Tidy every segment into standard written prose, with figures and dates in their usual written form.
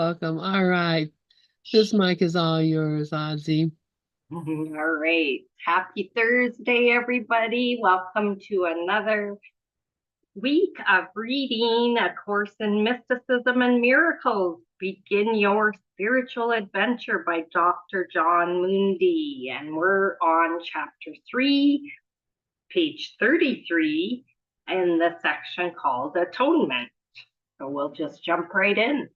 welcome. All right. This mic is all yours, Audsie. All right. Happy Thursday, everybody. Welcome to another week of reading A Course in Mysticism and Miracles. Begin Your Spiritual Adventure by Dr. John Mundy. And we're on chapter 3, page 33, in the section called Atonement. So we'll just jump right in.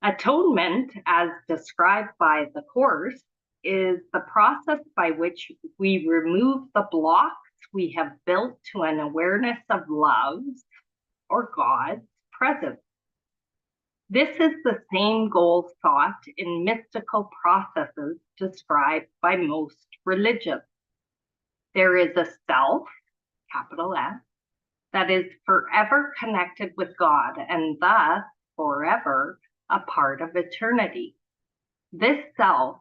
Atonement, as described by the Course, is the process by which we remove the blocks we have built to an awareness of love's or God's presence. This is the same goal sought in mystical processes described by most religions. There is a self, capital S, that is forever connected with God and thus forever a part of eternity. This self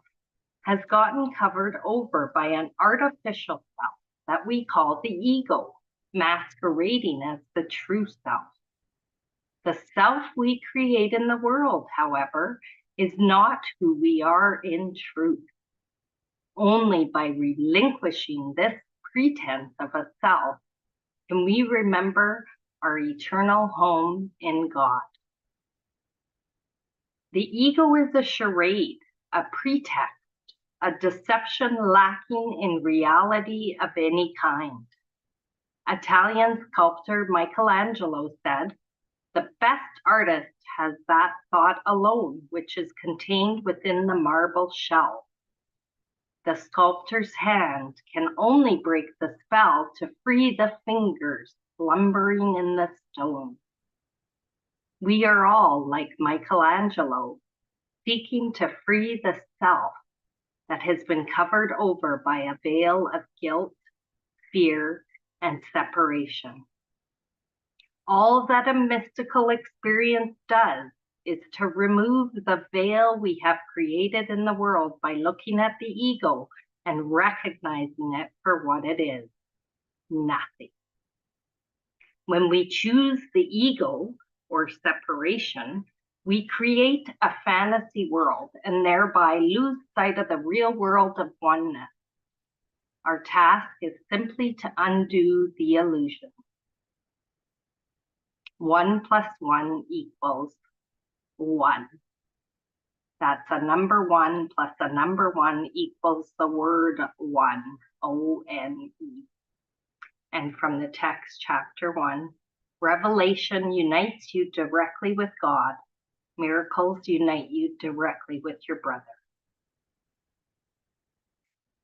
has gotten covered over by an artificial self that we call the ego, masquerading as the true self. The self we create in the world, however, is not who we are in truth. Only by relinquishing this pretense of a self can we remember our eternal home in God. The ego is a charade, a pretext, a deception lacking in reality of any kind. Italian sculptor Michelangelo said, "The best artist has that thought alone, which is contained within the marble shell." The sculptor's hand can only break the spell to free the fingers slumbering in the stone. We are all, like Michelangelo, seeking to free the self that has been covered over by a veil of guilt, fear, and separation. All that a mystical experience does is to remove the veil we have created in the world by looking at the ego and recognizing it for what it is, nothing. When we choose the ego or separation, we create a fantasy world and thereby lose sight of the real world of oneness. Our task is simply to undo the illusion. 1 + 1 = 1. That's a number 1 plus a number 1 equals the word one, O-N-E. And from the text, chapter 1, revelation unites you directly with God. Miracles unite you directly with your brother.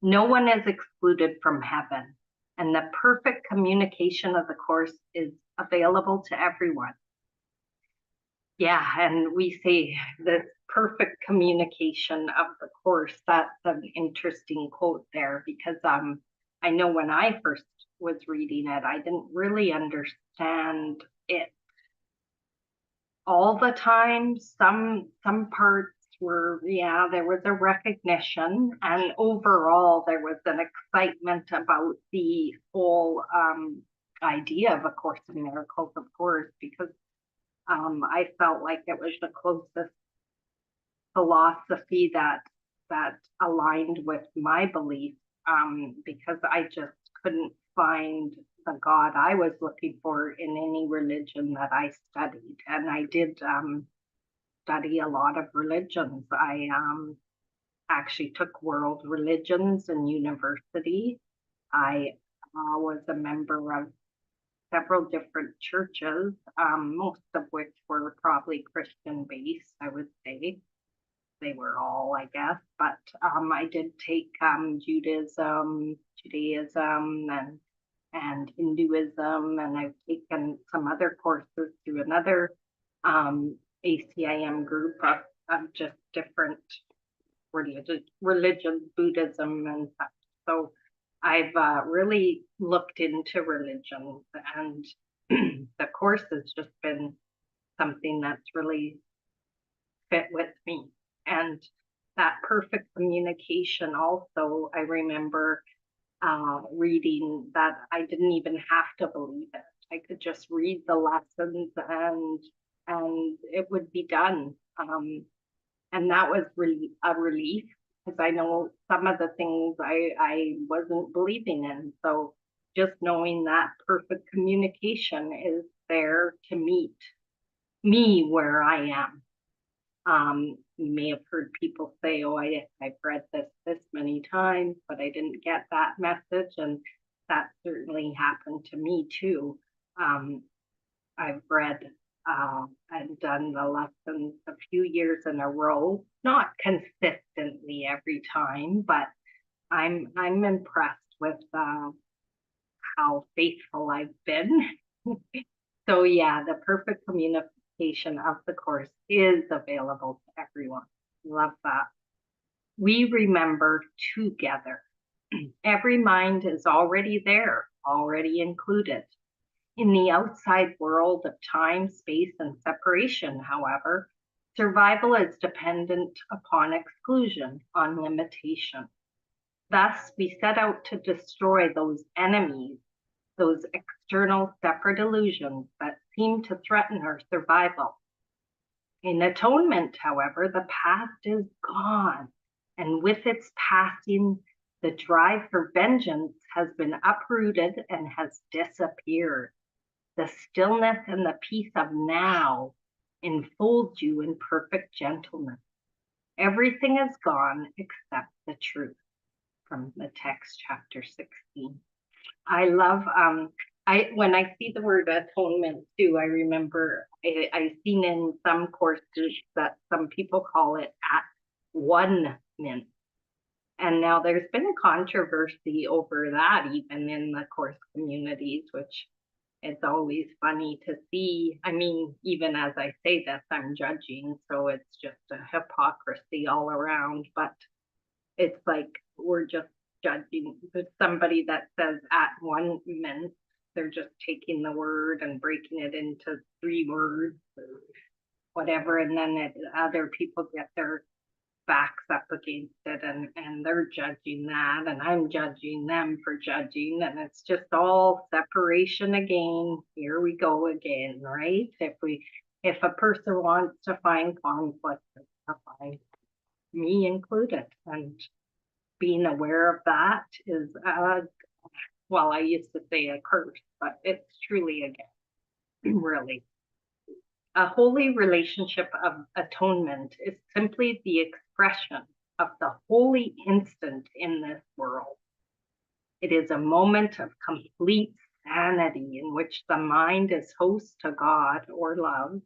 No one is excluded from heaven, and the perfect communication of the Course is available to everyone. Yeah, and we say the perfect communication of the Course. That's an interesting quote there, because I know when I first was reading it, I didn't really understand it all the time. Some parts were, there was a recognition, and overall there was an excitement about the whole idea of A Course in Miracles, of course, because I felt like it was the closest philosophy that aligned with my belief, because I just couldn't find the God I was looking for in any religion that I studied. And I did study a lot of religions. I actually took world religions in university. I was a member of several different churches, most of which were probably Christian based, I would say. They were all, I guess, but I did take Judaism, and Hinduism, and I've taken some other courses through another ACIM group of just different religions, Buddhism and such. So I've really looked into religions, and the Course has just been something that's really fit with me. And that perfect communication also, I remember reading that I didn't even have to believe it. I could just read the lessons and it would be done. And that was really a relief, because I know some of the things I wasn't believing in. So just knowing that perfect communication is there to meet me where I am. You may have heard people say, oh, I've read this many times, but I didn't get that message. And that certainly happened to me too. I've read and done the lessons a few years in a row, not consistently every time, but I'm impressed with how faithful I've been. So yeah, the perfect communication of the course is available to everyone. Love that. We remember together. Every mind is already there, already included. In the outside world of time, space, and separation, however, survival is dependent upon exclusion, on limitation. Thus, we set out to destroy those enemies, those external separate illusions that seem to threaten our survival. In atonement, however, the past is gone, and with its passing, the drive for vengeance has been uprooted and has disappeared. The stillness and the peace of now enfolds you in perfect gentleness. Everything is gone except the truth. From the text, chapter 16. I love, when I see the word atonement too, I remember I've seen in some courses that some people call it at one-ment. And now there's been a controversy over that even in the course communities, which it's always funny to see. I mean, even as I say this, I'm judging, so it's just a hypocrisy all around. But it's like we're just judging. There's somebody that says at one-ment, they're just taking the word and breaking it into 3 words or whatever, and then other people get their backs up against it, and they're judging that, and I'm judging them for judging, and it's just all separation again. Here we go again, right? If a person wants to find conflict, to find me included, and being aware of that is well, I used to say a curse, but it's truly a gift, really. A holy relationship of atonement is simply the expression of the holy instant in this world. It is a moment of complete sanity in which the mind is host to God or love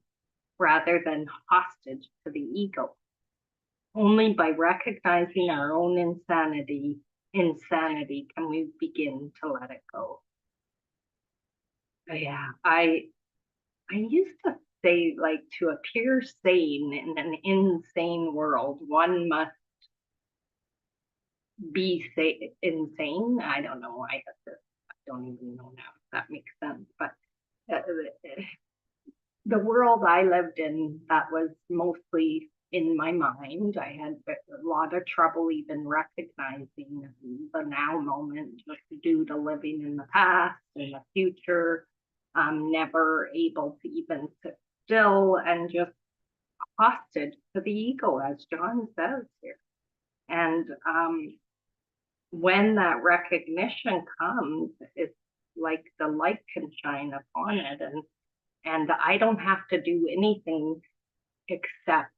rather than hostage to the ego. Only by recognizing our own insanity can we begin to let it go. Yeah, I used to say, like, to appear sane in an insane world, one must be insane. I don't know. I don't even know now if that makes sense. But the world I lived in, that was mostly in my mind. I had a lot of trouble even recognizing the now moment, just due to living in the past and the future. I'm never able to even sit still and just hostage to the ego, as John says here. And when that recognition comes, it's like the light can shine upon it, and I don't have to do anything except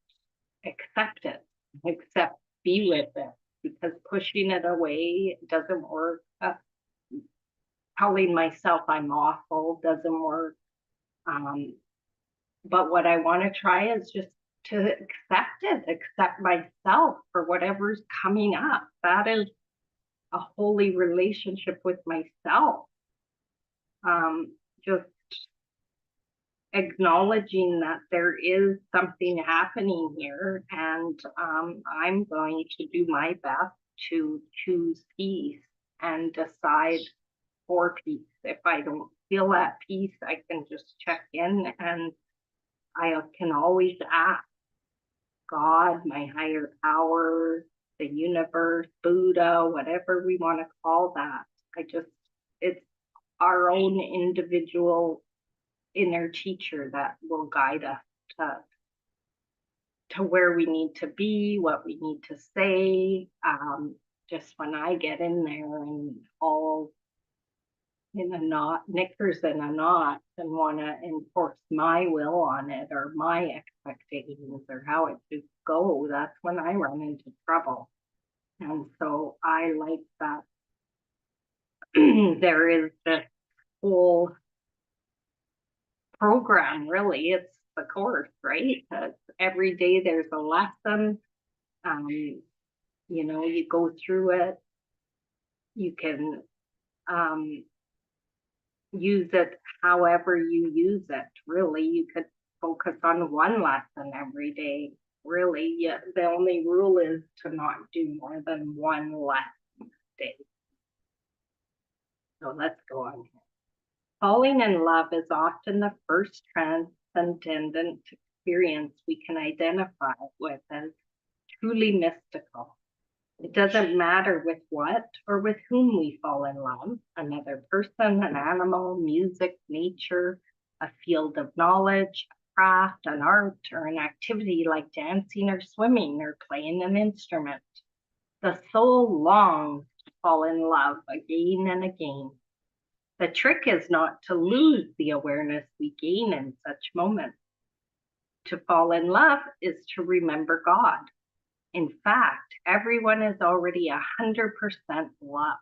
accept it, except be with it, because pushing it away doesn't work. Telling myself I'm awful doesn't work. But what I want to try is just to accept it, accept myself for whatever's coming up. That is a holy relationship with myself. Just acknowledging that there is something happening here, and I'm going to do my best to choose peace and decide for peace. If I don't feel at peace, I can just check in, and I can always ask God, my higher power, the universe, Buddha, whatever we want to call that. It's our own individual inner teacher that will guide us to where we need to be, what we need to say. Just when I get in there and all in a knot, knickers in a knot, and want to enforce my will on it or my expectations or how it should go, that's when I run into trouble. And so I like that there is this whole program, really. It's the course, right? Every day there's a lesson. You know, you go through it. You can use it however you use it. Really, you could focus on one lesson every day. Really, yeah, the only rule is to not do more than one lesson a day. So let's go on here. Falling in love is often the first transcendent experience we can identify with as truly mystical. It doesn't matter with what or with whom we fall in love, another person, an animal, music, nature, a field of knowledge, a craft, an art, or an activity like dancing or swimming or playing an instrument. The soul longs to fall in love again and again. The trick is not to lose the awareness we gain in such moments. To fall in love is to remember God. In fact, everyone is already 100% love.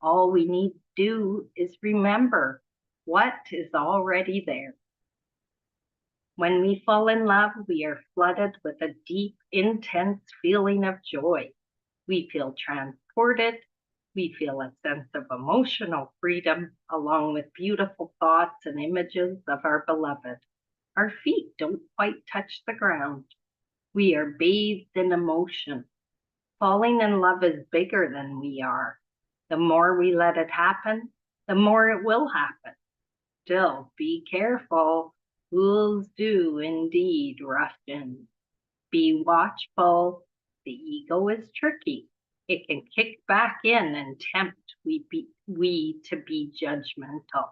All we need to do is remember what is already there. When we fall in love, we are flooded with a deep, intense feeling of joy. We feel transported. We feel a sense of emotional freedom, along with beautiful thoughts and images of our beloved. Our feet don't quite touch the ground. We are bathed in emotion. Falling in love is bigger than we are. The more we let it happen, the more it will happen. Still, be careful. Fools do indeed rush in. Be watchful. The ego is tricky. It can kick back in and tempt we to be judgmental.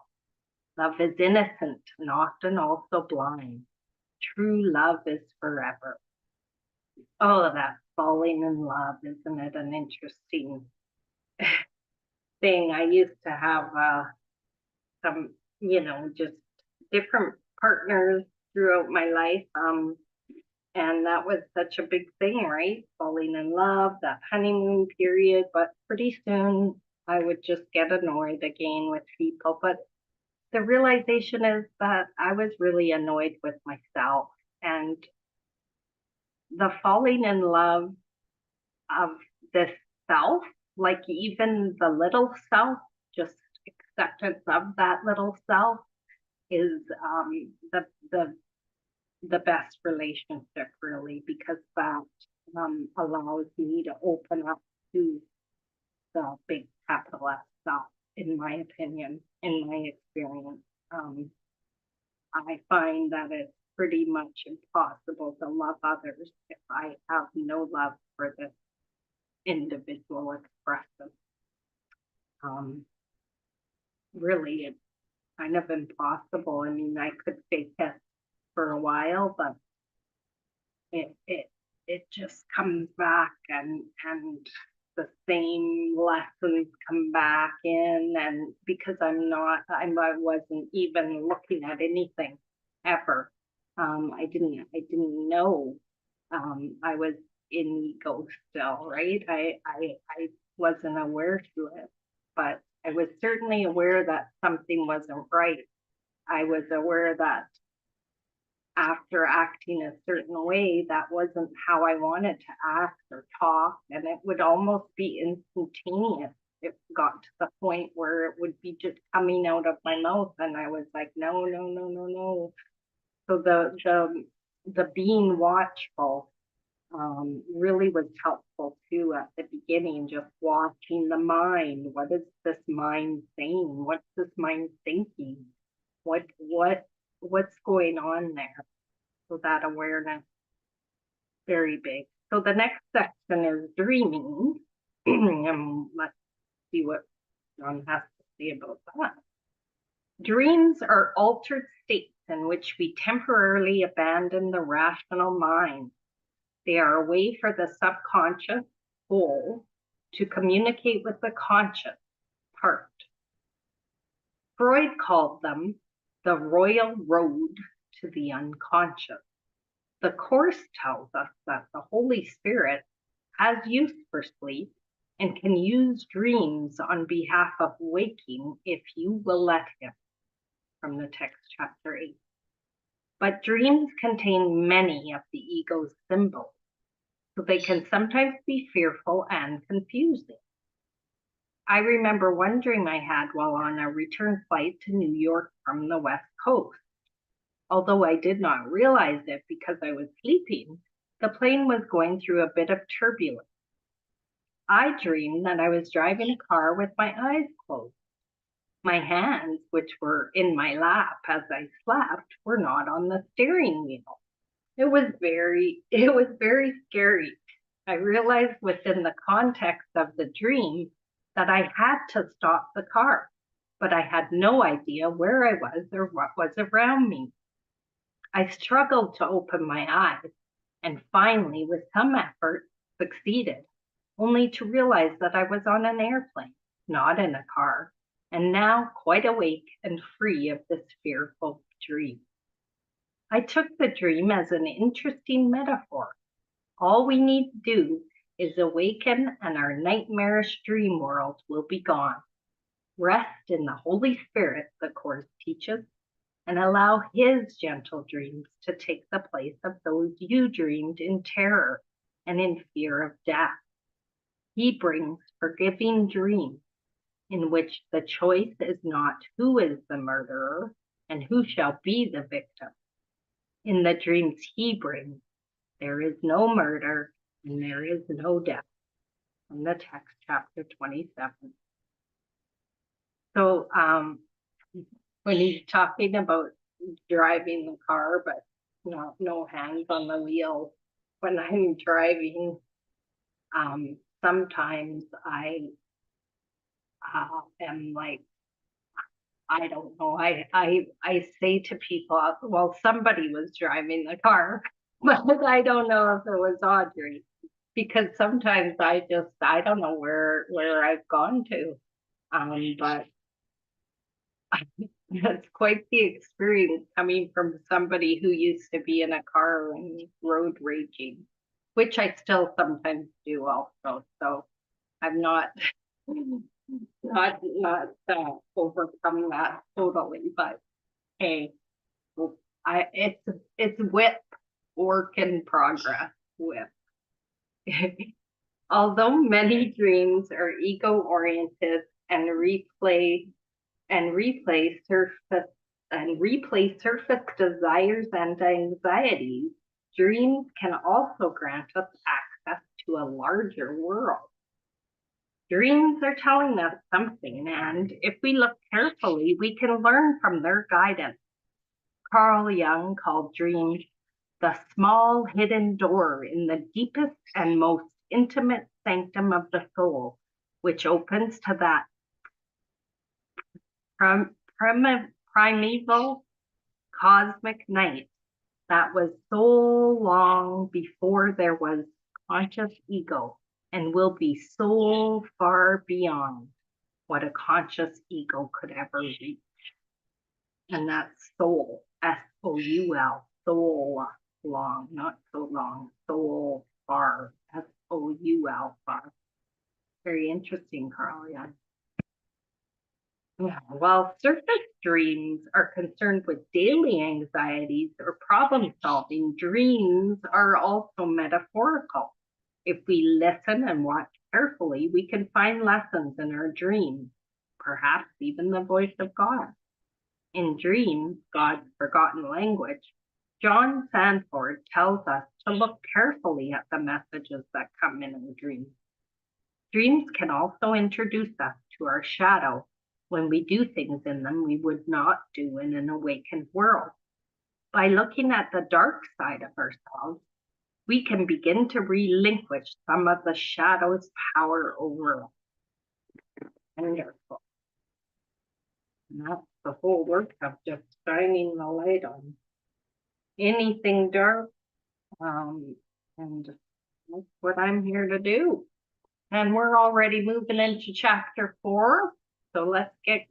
Love is innocent and often also blind. True love is forever. Oh, that falling in love, isn't it an interesting thing? I used to have some, just different partners throughout my life. And that was such a big thing, right? Falling in love, that honeymoon period. But pretty soon I would just get annoyed again with people. But the realization is that I was really annoyed with myself. And the falling in love of the self, like even the little self, just acceptance of that little self is the best relationship, really, because that allows me to open up to the big capital S self, in my opinion, in my experience. I find that it's pretty much impossible to love others if I have no love for this individual expression. Really, it's kind of impossible. I mean, I could fake it for a while, but it just comes back, and the same lessons come back in, and because I wasn't even looking at anything ever. I didn't know. I was in ego still, right? I wasn't aware to it, but I was certainly aware that something wasn't right. I was aware that after acting a certain way, that wasn't how I wanted to act or talk, and it would almost be instantaneous. It got to the point where it would be just coming out of my mouth, and I was like, no, no, no, no, no. So the being watchful really was helpful too at the beginning, just watching the mind. What is this mind saying? What's this mind thinking? What's going on there? So that awareness, very big. So the next section is dreaming. And let's see what John has to say about that. Dreams are altered states in which we temporarily abandon the rational mind They are a way for the subconscious whole to communicate with the conscious part. Freud called them the royal road to the unconscious. The Course tells us that the Holy Spirit has use for sleep and can use dreams on behalf of waking if you will let him, from the text chapter 8. But dreams contain many of the ego's symbols, so they can sometimes be fearful and confusing. I remember one dream I had while on a return flight to New York from the West Coast. Although I did not realize it because I was sleeping, the plane was going through a bit of turbulence. I dreamed that I was driving a car with my eyes closed. My hands, which were in my lap as I slept, were not on the steering wheel. It was very scary. I realized within the context of the dream that I had to stop the car, but I had no idea where I was or what was around me. I struggled to open my eyes and finally, with some effort, succeeded, only to realize that I was on an airplane, not in a car, and now quite awake and free of this fearful dream. I took the dream as an interesting metaphor. All we need to do is awaken and our nightmarish dream world will be gone. Rest in the Holy Spirit, the Course teaches, and allow his gentle dreams to take the place of those you dreamed in terror and in fear of death. He brings forgiving dreams in which the choice is not who is the murderer and who shall be the victim. In the dreams he brings, there is no murder and there is no death. From the text, chapter 27. So when he's talking about driving the car, but no hands on the wheel, when I'm driving, sometimes I am like, I don't know. I say to people, well, somebody was driving the car, but I don't know if it was Audrey, because sometimes I don't know where I've gone to. But that's quite the experience coming from somebody who used to be in a car and road raging, which I still sometimes do also. So I'm not overcome that totally, but hey, it's WIP, work in progress, WIP. Although many dreams are ego-oriented and replay surface desires and anxieties, dreams can also grant us access to a larger world. Dreams are telling us something, and if we look carefully, we can learn from their guidance. Carl Jung called dreams the small hidden door in the deepest and most intimate sanctum of the soul, which opens to that primeval cosmic night that was so long before there was conscious ego and will be so far beyond what a conscious ego could ever reach. And that's soul, S-O-U-L, soul, long, not so long, soul, far, S-O-U-L, far. Very interesting, Carl, yeah. While surface dreams are concerned with daily anxieties or problem solving, dreams are also metaphorical. If we listen and watch carefully, we can find lessons in our dreams, perhaps even the voice of God. In Dreams, God's Forgotten Language, John Sanford tells us to look carefully at the messages that come in our dreams. Dreams can also introduce us to our shadow when we do things in them we would not do in an awakened world. By looking at the dark side of ourselves, we can begin to relinquish some of the shadow's power over us. Wonderful. And that's the whole work of just shining the light on anything dark. And that's what I'm here to do. And we're already moving into chapter 4. So let's get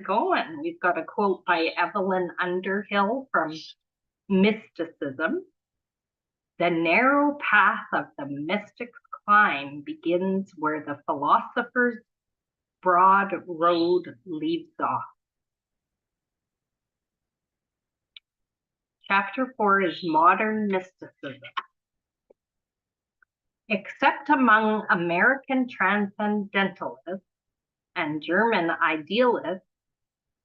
going. We've got a quote by Evelyn Underhill from Mysticism. The narrow path of the mystic's climb begins where the philosopher's broad road leaves off. Chapter 4 is modern mysticism. Except among American transcendentalists and German idealists,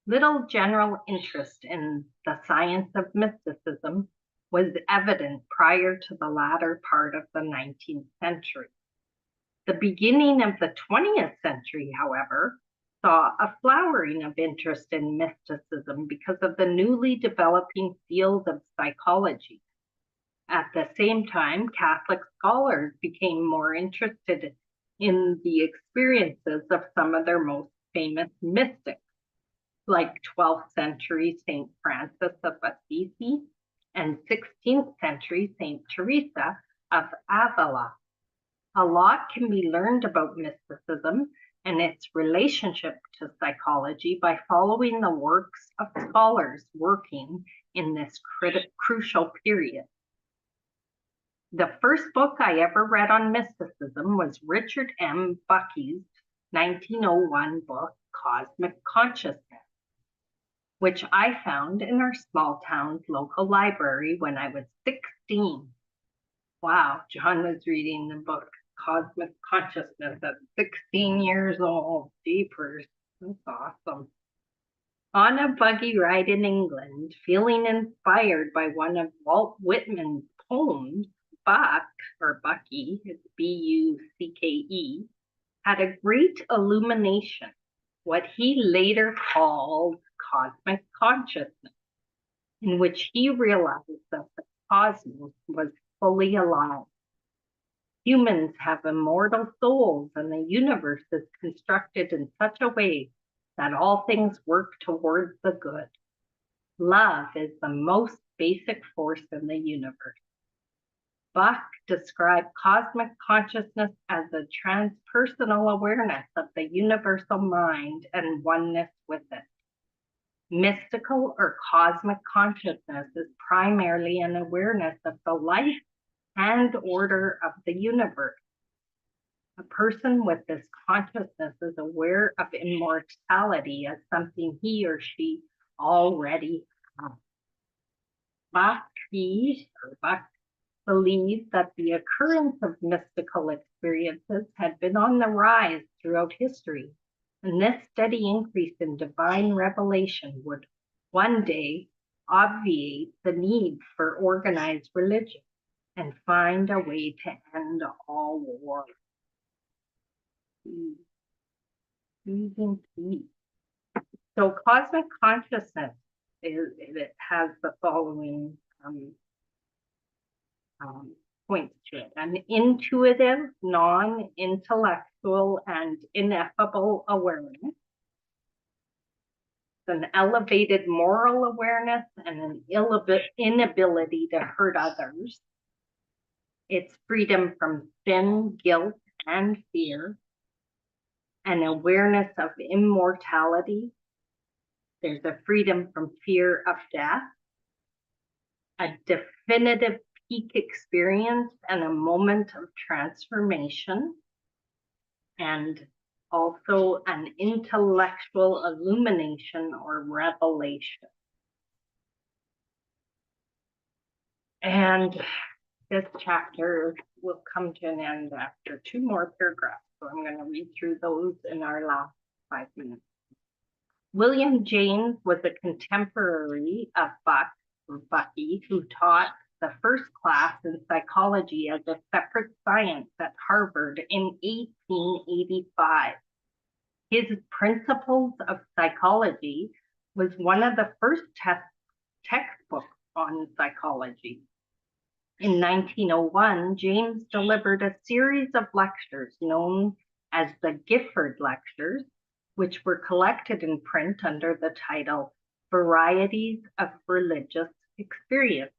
little general interest in the science of mysticism was evident prior to the latter part of the 19th century. The beginning of the 20th century, however, saw a flowering of interest in mysticism because of the newly developing field of psychology. At the same time, Catholic scholars became more interested in the experiences of some of their most famous mystics, like 12th century St. Francis of Assisi and 16th century St. Teresa of Avila. A lot can be learned about mysticism and its relationship to psychology by following the works of scholars working in this crucial period. The first book I ever read on mysticism was Richard M. Bucky's 1901 book, Cosmic Consciousness, which I found in our small town's local library when I was 16. Wow, John was reading the book Cosmic Consciousness at 16 years old. Jeepers, that's awesome. On a buggy ride in England, feeling inspired by one of Walt Whitman's poems, Buck, or Bucky, it's B-U-C-K-E, had a great illumination, what he later called cosmic consciousness, in which he realized that the cosmos was fully alive. Humans have immortal souls, and the universe is constructed in such a way that all things work towards the good. Love is the most basic force in the universe. Buck described cosmic consciousness as a transpersonal awareness of the universal mind and oneness with it. Mystical or cosmic consciousness is primarily an awareness of the life and order of the universe. A person with this consciousness is aware of immortality as something he or she already has. Buck believed that the occurrence of mystical experiences had been on the rise throughout history, and this steady increase in divine revelation would one day obviate the need for organized religion and find a way to end all war. So cosmic consciousness it has the following points to it: an intuitive, non-intellectual, and ineffable awareness, an elevated moral awareness, and an inability to hurt others. It's freedom from sin, guilt, and fear, an awareness of immortality. There's a freedom from fear of death, a definitive peak experience and a moment of transformation, and also an intellectual illumination or revelation. And this chapter will come to an end after 2 more paragraphs, so I'm going to read through those in our last 5 minutes. William James was a contemporary of Bucky, who taught the first class in psychology as a separate science at Harvard in 1885. His Principles of Psychology was one of the first textbooks on psychology. In 1901, James delivered a series of lectures known as the Gifford Lectures, which were collected in print under the title Varieties of Religious Experience.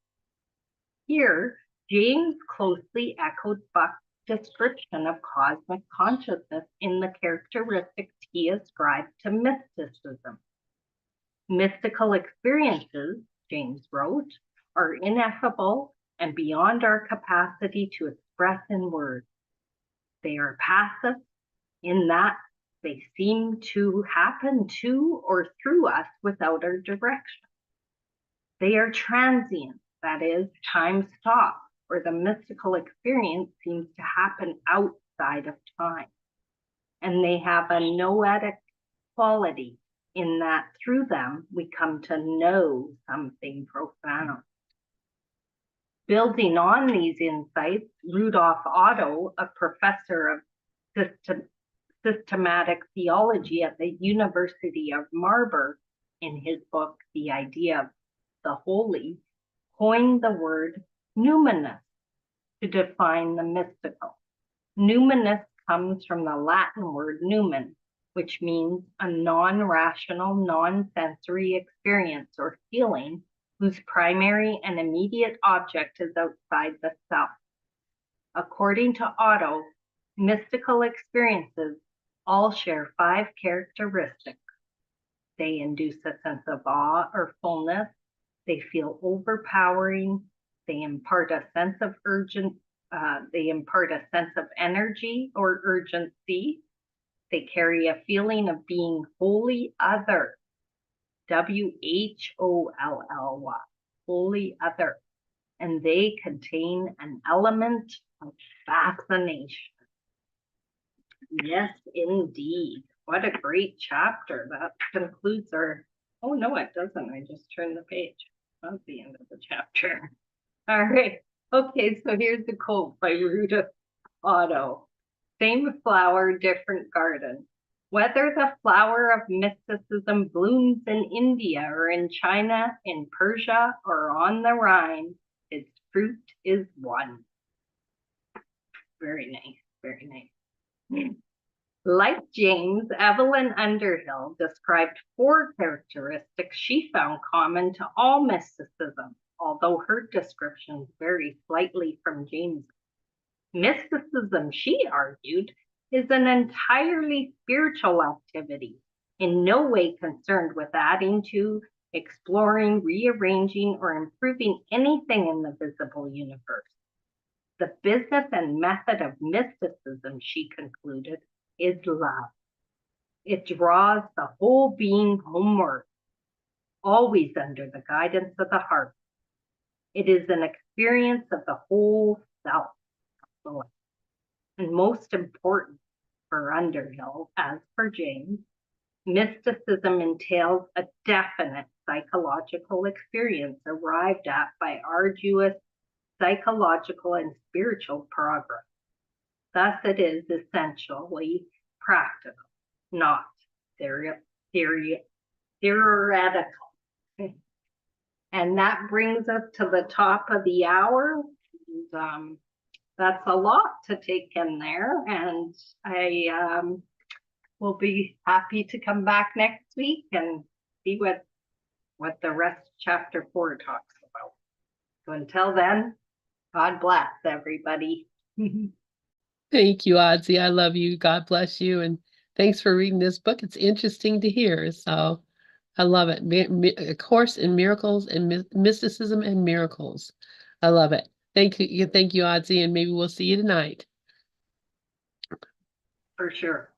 Here, James closely echoed Buck's description of cosmic consciousness in the characteristics he ascribed to mysticism. Mystical experiences, James wrote, are ineffable and beyond our capacity to express in words. They are passive in that they seem to happen to or through us without our direction. They are transient, that is, time stops, where the mystical experience seems to happen outside of time. And they have a noetic quality in that through them we come to know something profound. Building on these insights, Rudolf Otto, a professor of systematic theology at the University of Marburg, in his book, The Idea of the Holy, coined the word numinous to define the mystical. Numinous comes from the Latin word numen, which means a non-rational, non-sensory experience or feeling whose primary and immediate object is outside the self. According to Otto, mystical experiences all share 5 characteristics. They induce a sense of awe or fullness. They feel overpowering. They impart a sense of energy or urgency. They carry a feeling of being wholly other. WHOLLY, wholly other. And they contain an element of fascination. Yes, indeed. What a great chapter. That concludes our, oh no, it doesn't. I just turned the page. That's the end of the chapter. All right. Okay, so here's the quote by Rudolf Otto. Same flower, different garden. Whether the flower of mysticism blooms in India or in China, in Persia, or on the Rhine, its fruit is one. Very nice, very nice. Like James, Evelyn Underhill described 4 characteristics she found common to all mysticism, although her descriptions vary slightly from James. Mysticism, she argued, is an entirely spiritual activity, in no way concerned with adding to, exploring, rearranging, or improving anything in the visible universe. The business and method of mysticism, she concluded, is love. It draws the whole being homeward, always under the guidance of the heart. It is an experience of the whole self. And most important for Underhill, as for James, mysticism entails a definite psychological experience arrived at by arduous psychological and spiritual progress. Thus, it is essentially practical, not theoretical. And that brings us to the top of the hour. And, that's a lot to take in there, and I will be happy to come back next week and see what the rest of chapter 4 talks about. So until then, God bless everybody. Thank you, Audsie. I love you. God bless you. And thanks for reading this book. It's interesting to hear. So I love it. A Course in Miracles and Mysticism and Miracles. I love it. Thank you, Audsie, and maybe we'll see you tonight. For sure.